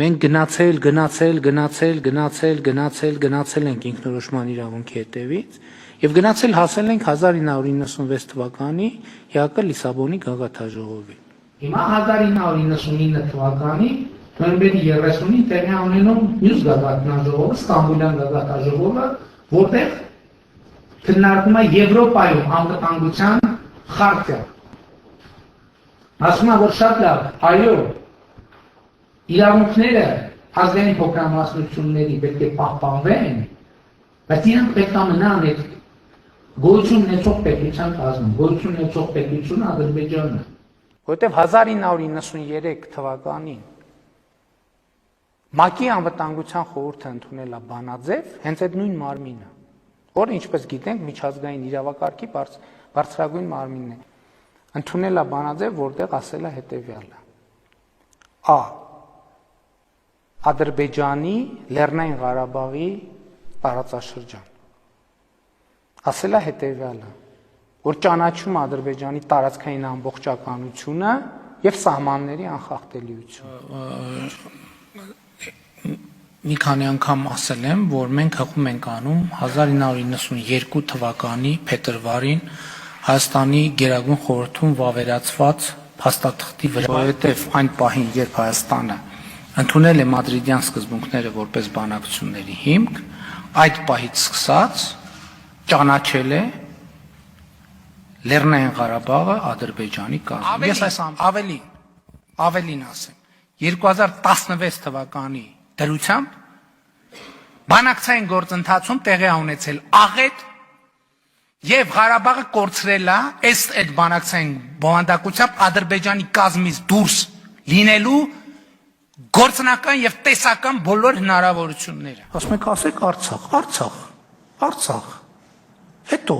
Մենք գնացել ենք ինքնորոշման իրավունքի հետևից եւ գնացել հասել ենք 1996 թվականի ՀԱԿ Լիսաբոնի գագաթնաժողովի։ Հիմա 1999 թվականի նոյեմբերի 30-ին տեղի ունենում մյուս գագաթնաժողովը, Ստամբուլյան գագաթնաժողովը, որտեղ քննարկվում է Եվրոպայում անվտանգության խարտիա։ Ասում եմ, որ շատ լավ, այո, իրավունքները ազգային փոքրամասնությունների պետք է պահպանվեն, բայց իրանք պետք է մնան այդ գոյություն ունեցող պետության կազմում, գոյություն ունեցող պետությունը Ադրբեջանն է։ Որտեղ 1993 թվականին ՄԱԿ-ի անվտանգության խորհուրդը ընդունել է բանաձև, հենց այդ նույն մարմինը, որը ինչպես գիտենք միջազգային իրավակարգի բարձրագույն մարմինն է, ընդունել է բանաձև, որտեղ ասել է հետևյալը. Ադրբեջանի Լեռնային Ղարաբաղի տարածաշրջան։ Ասել է հետևյալը, որ ճանաչում է Ադրբեջանի տարածքային ամբողջականությունը եւ սահմանների անխախտելիությունը։ Մի քանի անգամ ասել եմ, որ մենք հղում ենք անում 1992 թվականի փետրվարին Հայաստանի Գերագույն խորհրդում վավերացված փաստաթղթի վրա, որովհետև այն պահին, երբ Հայաստանը ընդունել է մադրիդյան սկզբունքները որպես բանակցությունների հիմք, այդ պահից սկսած ճանաչել է Լեռնային Ղարաբաղը Ադրբեջանի կազմում։ Ես այս ավելին ասեմ, 2016 թվականի դրությամբ բանակցային գործընթացում տեղի է ունեցել աղետ եւ Ղարաբաղը կորցրել է այդ բանակցային բովանդակությամբ Ադրբեջանի կազմից դուրս լինելու գործնական եւ տեսական բոլոր հնարավորությունները։ Ասում եք, ասեք Արցախ, հետո